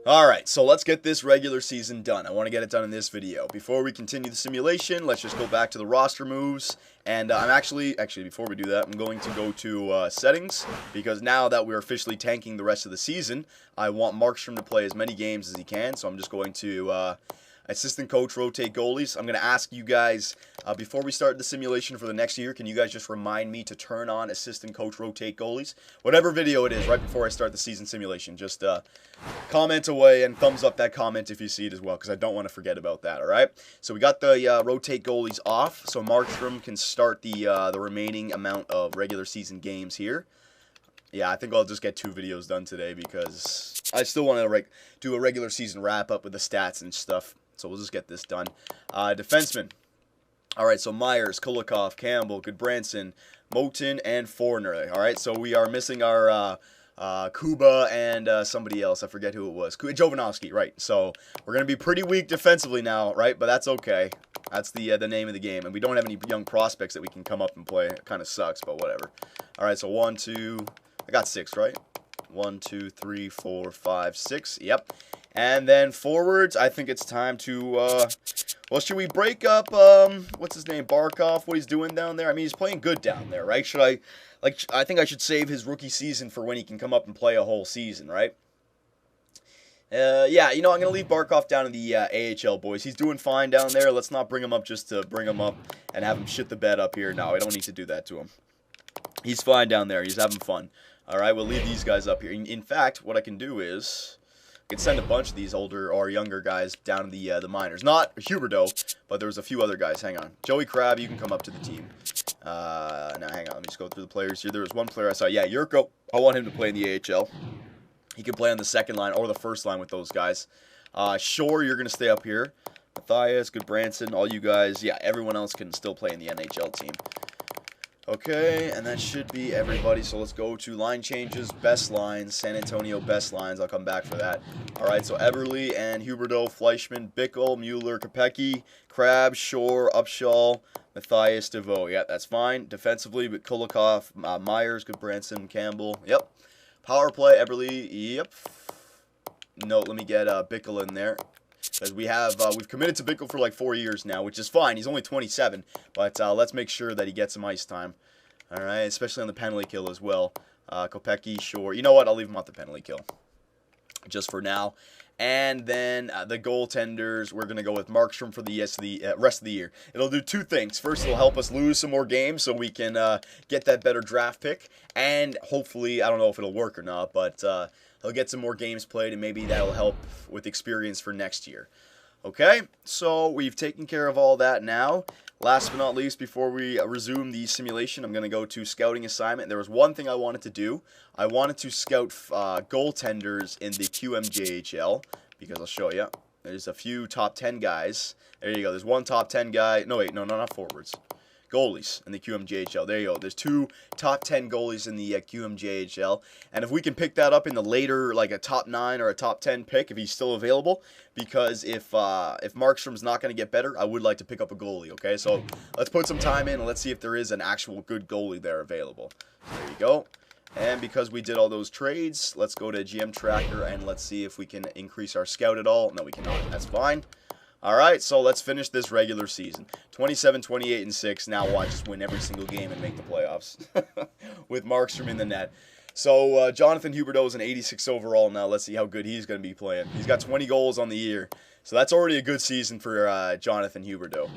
Alright, so let's get this regular season done. I want to get it done in this video. Before we continue the simulation, let's just go back to the roster moves. And I'm actually, before we do that, I'm going to go to settings. Because now that we're officially tanking the rest of the season, I want Markstrom to play as many games as he can. So I'm just going to assistant coach rotate goalies. I'm going to ask you guys, before we start the simulation for the next year, can you guys just remind me to turn on assistant coach rotate goalies? Whatever video it is, right before I start the season simulation, just comment away and thumbs up that comment if you see it as well, because I don't want to forget about that, alright? So we got the rotate goalies off, so Markstrom can start the remaining amount of regular season games here. Yeah, I think I'll just get 2 videos done today because I still want to do a regular season wrap-up with the stats and stuff. So we'll just get this done. Defensemen. Alright, so Myers, Kulikov, Campbell, Goodbranson, Moten, and Forner. Alright, so we are missing our Kuba and somebody else. I forget who it was. Jovanovski, right. So we're going to be pretty weak defensively now, right? But that's okay. That's the name of the game. And we don't have any young prospects that we can come up and play. It kind of sucks, but whatever. Alright, so 1, 2... I got 6, right? 1, 2, 3, 4, 5, 6. Yep. And then forwards, I think it's time to, well, should we break up, what's his name, Barkov, what he's doing down there? I mean, he's playing good down there, right? I think I should save his rookie season for when he can come up and play a whole season, right? Yeah, you know, I'm going to leave Barkov down in the AHL, boys. He's doing fine down there. Let's not bring him up just to bring him up and have him shit the bed up here. No, I don't need to do that to him. He's fine down there. He's having fun. All right, we'll leave these guys up here. In fact, what I can do is I can send a bunch of these older or younger guys down to the minors. Not Huberdeau, but there was a few other guys. Hang on. Joey Crab, you can come up to the team. Now, hang on. Let me just go through the players here. There was one player I saw. Yeah, Yurko. I want him to play in the AHL. He can play on the second line or the first line with those guys. Shore, you're going to stay up here. Matthias, Goodbranson, all you guys. Yeah, everyone else can still play in the NHL team. Okay, and that should be everybody. So let's go to line changes, best lines, San Antonio best lines. I'll come back for that. All right, so Eberle and Huberdeau, Fleischman, Bickle, Mueller, Kopecky, Crab, Shore, Upshaw, Matthias, DeVoe. Yeah, that's fine. Defensively, but Kulikov, Myers, Goodbranson, Campbell. Yep. Power play, Eberle. Yep. No, let me get Bickle in there. Because we've committed to Bickle for like 4 years now, which is fine. He's only 27, but let's make sure that he gets some ice time. All right, especially on the penalty kill as well. Kopecky, Shore. You know what? I'll leave him off the penalty kill just for now. And then the goaltenders, we're going to go with Markstrom for the rest of the year. It'll do 2 things. First, it'll help us lose some more games so we can get that better draft pick. And hopefully, I don't know if it'll work or not, but he'll get some more games played, and maybe that'll help with experience for next year. Okay, so we've taken care of all that now. Last but not least, before we resume the simulation, I'm going to go to scouting assignment. There was one thing I wanted to do. I wanted to scout goaltenders in the QMJHL, because I'll show you. There's a few top 10 guys. There you go. There's one top 10 guy. No, wait. No, not forwards. Goalies in the QMJHL. There you go. There's 2 top 10 goalies in the QMJHL. And if we can pick that up in the later, like a top 9 or a top 10 pick, if he's still available, because if Markstrom's not going to get better, I would like to pick up a goalie, okay? So let's put some time in and let's see if there is an actual good goalie there available. So there you go. And because we did all those trades, let's go to GM Tracker and let's see if we can increase our scout at all. No, we cannot. That's fine. All right, so let's finish this regular season. 27, 28, and 6. Now watch us win every single game and make the playoffs with Markstrom in the net. So Jonathan Huberdeau is an 86 overall now. Let's see how good he's going to be playing. He's got 20 goals on the year. So that's already a good season for Jonathan Huberdeau.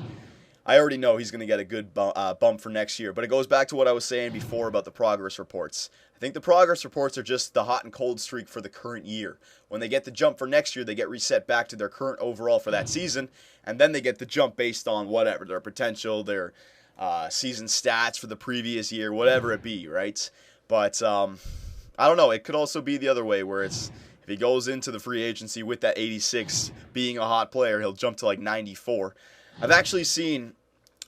I already know he's going to get a good bump for next year. But it goes back to what I was saying before about the progress reports. I think the progress reports are just the hot and cold streak for the current year. When they get the jump for next year, they get reset back to their current overall for that season. And then they get the jump based on whatever, their potential, their season stats for the previous year, whatever it be, right? But I don't know. It could also be the other way where it's if he goes into the free agency with that 86 being a hot player, he'll jump to like 94. I've actually seen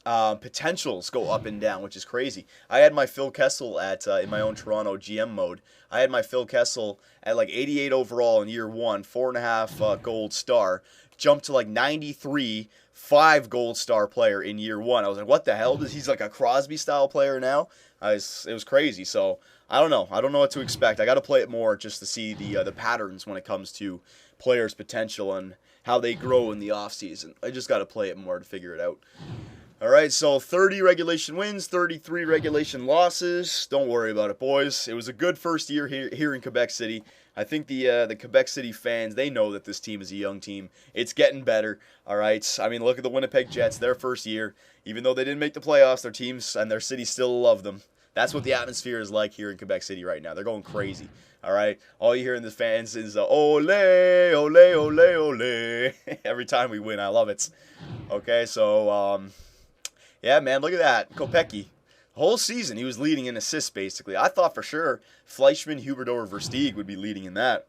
potentials go up and down, which is crazy. I had my Phil Kessel at in my own Toronto GM mode. I had my Phil Kessel at like 88 overall in year 1, 4.5 gold star, jumped to like 93, 5 gold star player in year 1. I was like, what the hell? He's like a Crosby style player now. It was crazy. So I don't know. I don't know what to expect. I got to play it more just to see the patterns when it comes to players' potential and how they grow in the offseason. I just got to play it more to figure it out. All right, so 30 regulation wins, 33 regulation losses. Don't worry about it, boys. It was a good first year here in Quebec City. I think the Quebec City fans, they know that this team is a young team. It's getting better, all right? I mean, look at the Winnipeg Jets, their first year. Even though they didn't make the playoffs, their teams and their city still love them. That's what the atmosphere is like here in Quebec City right now. They're going crazy, all right? All you hear in the fans is, ole, ole, ole, ole. Every time we win, I love it. Okay, so, yeah, man, look at that. Kopecky. Whole season, he was leading in assists, basically. I thought for sure Fleischmann, Huberdeau, or Versteeg would be leading in that.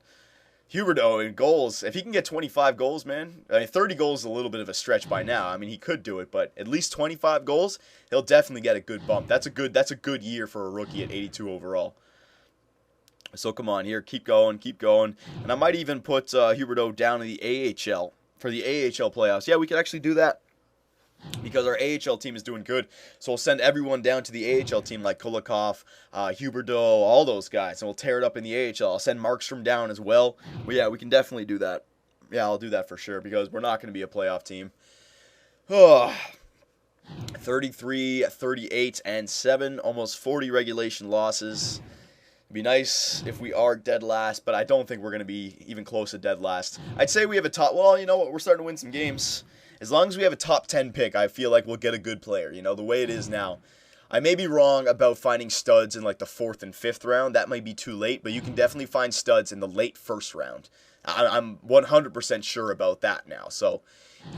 Huberdeau in goals, if he can get 25 goals, man, I mean, 30 goals is a little bit of a stretch by now. I mean, he could do it, but at least 25 goals, he'll definitely get a good bump. That's a good year for a rookie at 82 overall. So come on here, keep going. And I might even put Huberdeau down in the AHL for the AHL playoffs. Yeah, we could actually do that, because our AHL team is doing good. So we'll send everyone down to the AHL team like Kulikov, Huberdeau, all those guys, and we'll tear it up in the AHL. I'll send Markstrom down as well. But yeah, we can definitely do that. Yeah, I'll do that for sure, because we're not going to be a playoff team. 33, 38, and 7, almost 40 regulation losses. It'd be nice if we are dead last, but I don't think we're going to be even close to dead last. I'd say we have a top, well, you know what, we're starting to win some games. As long as we have a top 10 pick, I feel like we'll get a good player, you know, the way it is now. I may be wrong about finding studs in like the 4th and 5th round. That might be too late, but you can definitely find studs in the late 1st round. I'm 100% sure about that now. So,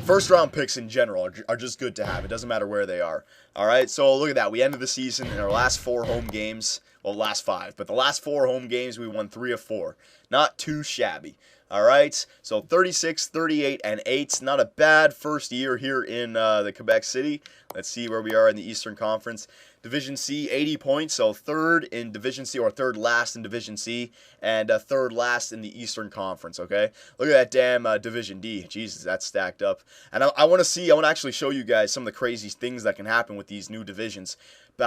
first round picks in general are just good to have. It doesn't matter where they are. All right, so look at that. We ended the season in our last 4 home games. Well, last 5, but the last 4 home games, we won 3 of 4. Not too shabby. All right, so 36, 38, and 8. Not a bad first year here in the Quebec City. Let's see where we are in the Eastern Conference. Division C, 80 points, so 3rd in Division C, or 3rd last in Division C, and 3rd last in the Eastern Conference, okay? Look at that damn Division D. Jesus, that's stacked up. And I want to actually show you guys some of the crazy things that can happen with these new divisions.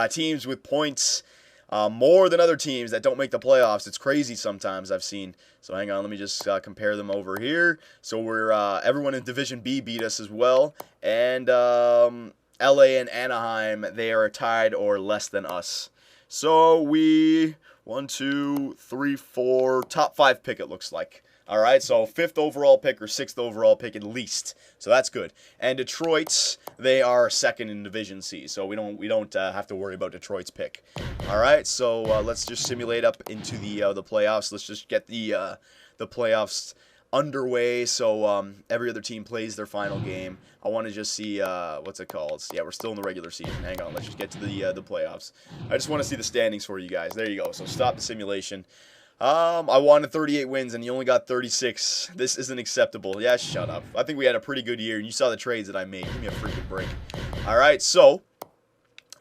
Teams with points more than other teams that don't make the playoffs. It's crazy sometimes, I've seen. So hang on, let me just compare them over here. So we're everyone in Division B beat us as well, and LA and Anaheim, they are tied or less than us. So we 1, 2, 3, 4 top 5 pick, it looks like. All right, so 5th overall pick or 6th overall pick at least. So that's good. And Detroit's, they are 2nd in Division C, so we don't have to worry about Detroit's pick. All right, so let's just simulate up into the playoffs. Let's just get the playoffs underway. So every other team plays their final game. I want to just see what's it called? Yeah, we're still in the regular season. Hang on, let's just get to the playoffs. I just want to see the standings for you guys. There you go. So stop the simulation. I wanted 38 wins, and you only got 36. This isn't acceptable. Yeah, shut up. I think we had a pretty good year, and you saw the trades that I made. Give me a freaking break. All right, so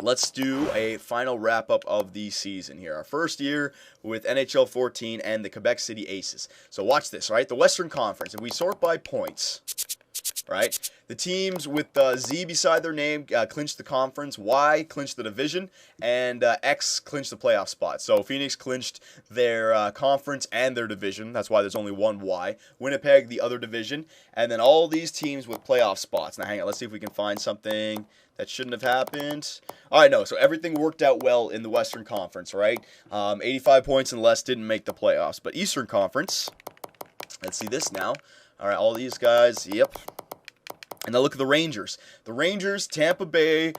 let's do a final wrap-up of the season here. Our first year with NHL 14 and the Quebec City Aces. So watch this, right? The Western Conference, if we sort by points, right? The teams with Z beside their name clinched the conference, Y clinched the division, and X clinched the playoff spot. So Phoenix clinched their conference and their division. That's why there's only one Y. Winnipeg, the other division. And then all these teams with playoff spots. Now hang on, let's see if we can find something that shouldn't have happened. All right, no, so everything worked out well in the Western Conference, right? 85 points and less didn't make the playoffs. But Eastern Conference, let's see this now. All right, all these guys, yep. And now look at the Rangers. The Rangers, Tampa Bay,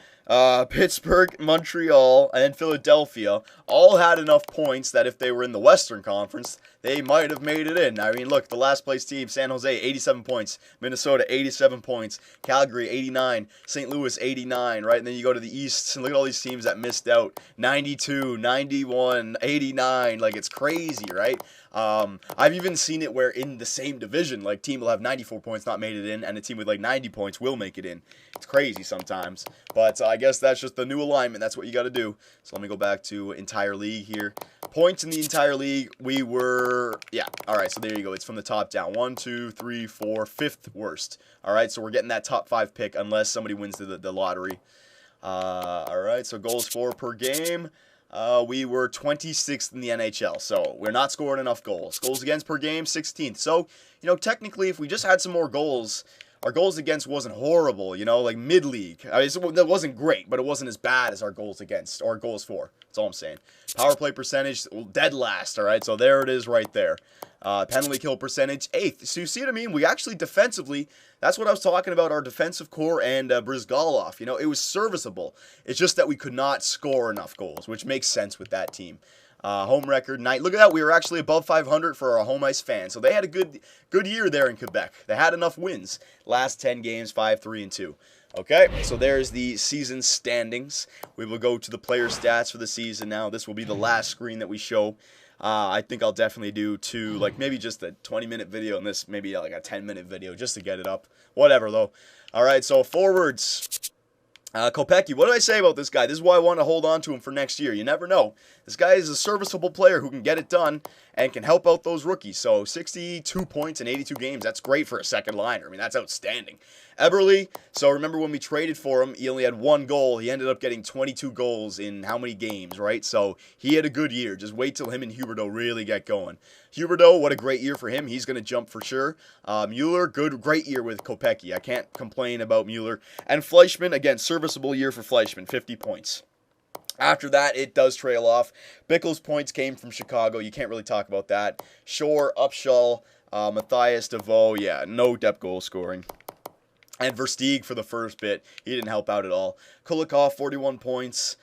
Pittsburgh, Montreal, and Philadelphia all had enough points that if they were in the Western Conference, they might have made it in. I mean, look, the last place team, San Jose, 87 points. Minnesota, 87 points. Calgary, 89. St. Louis, 89, right? And then you go to the East, and look at all these teams that missed out. 92, 91, 89. Like, it's crazy, right? I've even seen it where in the same division, like, team will have 94 points, not made it in, and a team with, like, 90 points will make it in. It's crazy sometimes. But I guess that's just the new alignment. That's what you got to do. So let me go back to entire league here. Points in the entire league, we were, yeah, all right, so there you go. It's from the top down. 1, 2, 3, 4, 5th worst. All right, so we're getting that top 5 pick unless somebody wins the lottery. All right, so goals for per game. we were 26th in the NHL, so we're not scoring enough goals. Goals against per game, 16th. So, technically, if we just had some more goals, our goals against wasn't horrible, like mid-league. That wasn't great, but it wasn't as bad as our goals against, or goals for. That's all I'm saying. Power play percentage, dead last, all right? So there it is right there. Penalty kill percentage, 8th. So you see what I mean? We actually defensively, that's what I was talking about, our defensive core and Brizgalov. It was serviceable. It's just that we could not score enough goals, which makes sense with that team. Home record, night. Look at that. We were actually above 500 for our home ice fans. So they had a good year there in Quebec. They had enough wins. Last 10 games, 5-3-2. Okay, so there's the season standings. We will go to the player stats for the season now. This will be the last screen that we show. I think I'll definitely do maybe just a 20-minute video and this maybe like a 10-minute video just to get it up. Whatever, though. All right, so forwards. Kopecky, what did I say about this guy? This is why I want to hold on to him for next year. You never know. This guy is a serviceable player who can get it done and can help out those rookies. So 62 points in 82 games. That's great for a second liner. I mean, that's outstanding. Eberle, so remember when we traded for him, he only had 1 goal. He ended up getting 22 goals in how many games, right? So he had a good year. Just wait till him and Huberdeau really get going. Huberdeau, what a great year for him. He's going to jump for sure. Mueller, great year with Kopecky. I can't complain about Mueller. And Fleischmann, again, serviceable year for Fleischmann, 50 points. After that, it does trail off. Bickle's points came from Chicago. You can't really talk about that. Shore, Upshall, Matthias, DeVoe, yeah, no depth goal scoring. And Versteeg for the first bit, he didn't help out at all. Kulikov, 41 points.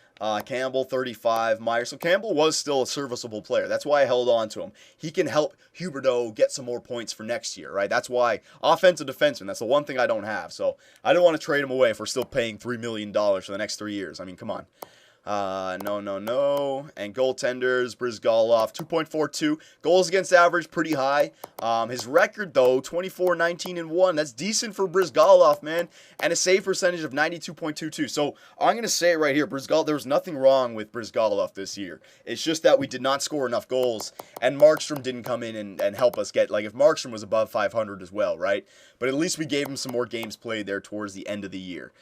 Campbell, 35. Meyer. So Campbell was still a serviceable player. That's why I held on to him. He can help Huberdeau get some more points for next year, right? That's why offensive defenseman, that's the one thing I don't have. So I don't want to trade him away if we're still paying $3 million for the next 3 years. I mean, come on. No. And goaltenders, Brizgalov, 2.42. Goals against average, pretty high. His record, though, 24-19-1. That's decent for Brizgalov, man. And a save percentage of 92.22. So I'm going to say it right here. There was nothing wrong with Brizgalov this year. It's just that we did not score enough goals. And Markstrom didn't come in and help us get, like, if Markstrom was above 500 as well, right? But at least we gave him some more games played there towards the end of the year.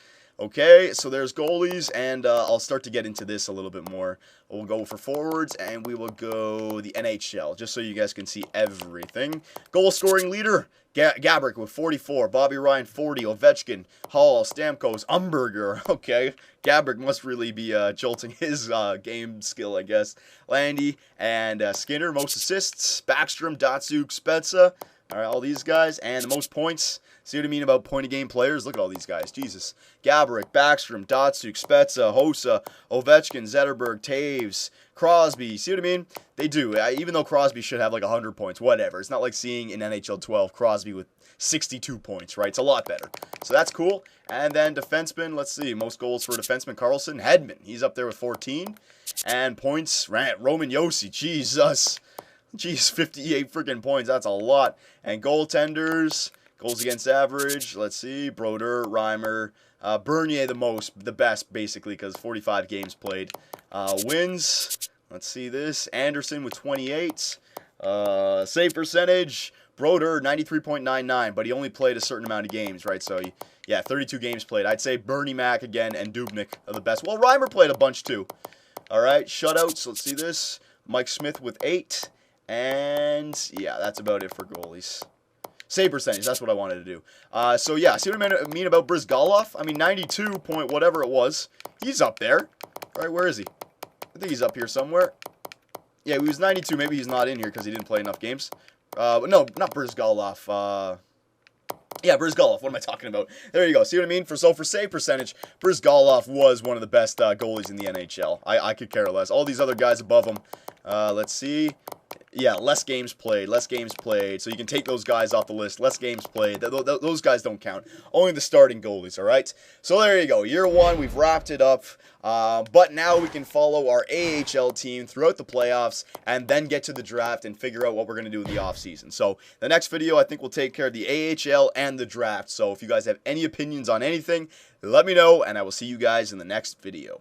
Okay, so there's goalies, and I'll start to get into this a little bit more. We'll go for forwards, and we will go the NHL, just so you guys can see everything. Goal-scoring leader, Gabrick with 44, Bobby Ryan 40, Ovechkin, Hall, Stamkos, Umberger. Okay, Gabrick must really be jolting his game skill, I guess. Landy and Skinner, most assists. Backstrom, Datsuk, Spezza. All right, all these guys, and the most points. See what I mean about point-of-game players? Look at all these guys. Jesus. Gaborik, Backstrom, Datsuk, Spezza, Hossa, Ovechkin, Zetterberg, Taves, Crosby. See what I mean? They do. Even though Crosby should have like 100 points, whatever. It's not like seeing in NHL 12 Crosby with 62 points, right? It's a lot better. So that's cool. And then defenseman, let's see. Most goals for defenseman, Carlson. Hedman, he's up there with 14. And points, Roman Josi. Jesus. Jeez, 58 freaking points. That's a lot. And goaltenders, goals against average. Let's see. Brodeur, Reimer, Bernier the best, basically, because 45 games played. Wins. Let's see this. Anderson with 28. Save percentage. Brodeur, 93.99, but he only played a certain amount of games, right? So, yeah, 32 games played. I'd say Bernie Mac again and Dubnyk are the best. Well, Reimer played a bunch, too. All right, shutouts. Let's see this. Mike Smith with 8. And, yeah, that's about it for goalies. Save percentage, that's what I wanted to do. So, yeah, see what I mean about Brizgalov? I mean, 92 point whatever it was. He's up there. Right, where is he? I think he's up here somewhere. Yeah, he was 92. Maybe he's not in here because he didn't play enough games. No, not Brizgalov. Yeah, Brizgalov. What am I talking about? There you go. See what I mean? For save percentage, Brizgalov was one of the best goalies in the NHL. I could care less. All these other guys above him. Let's see. Yeah, less games played. So you can take those guys off the list. Less games played. Those guys don't count. Only the starting goalies, all right? So there you go. Year 1, we've wrapped it up. But now we can follow our AHL team throughout the playoffs and then get to the draft and figure out what we're going to do in the offseason. So the next video, I think we'll take care of the AHL and the draft. So if you guys have any opinions on anything, let me know, and I will see you guys in the next video.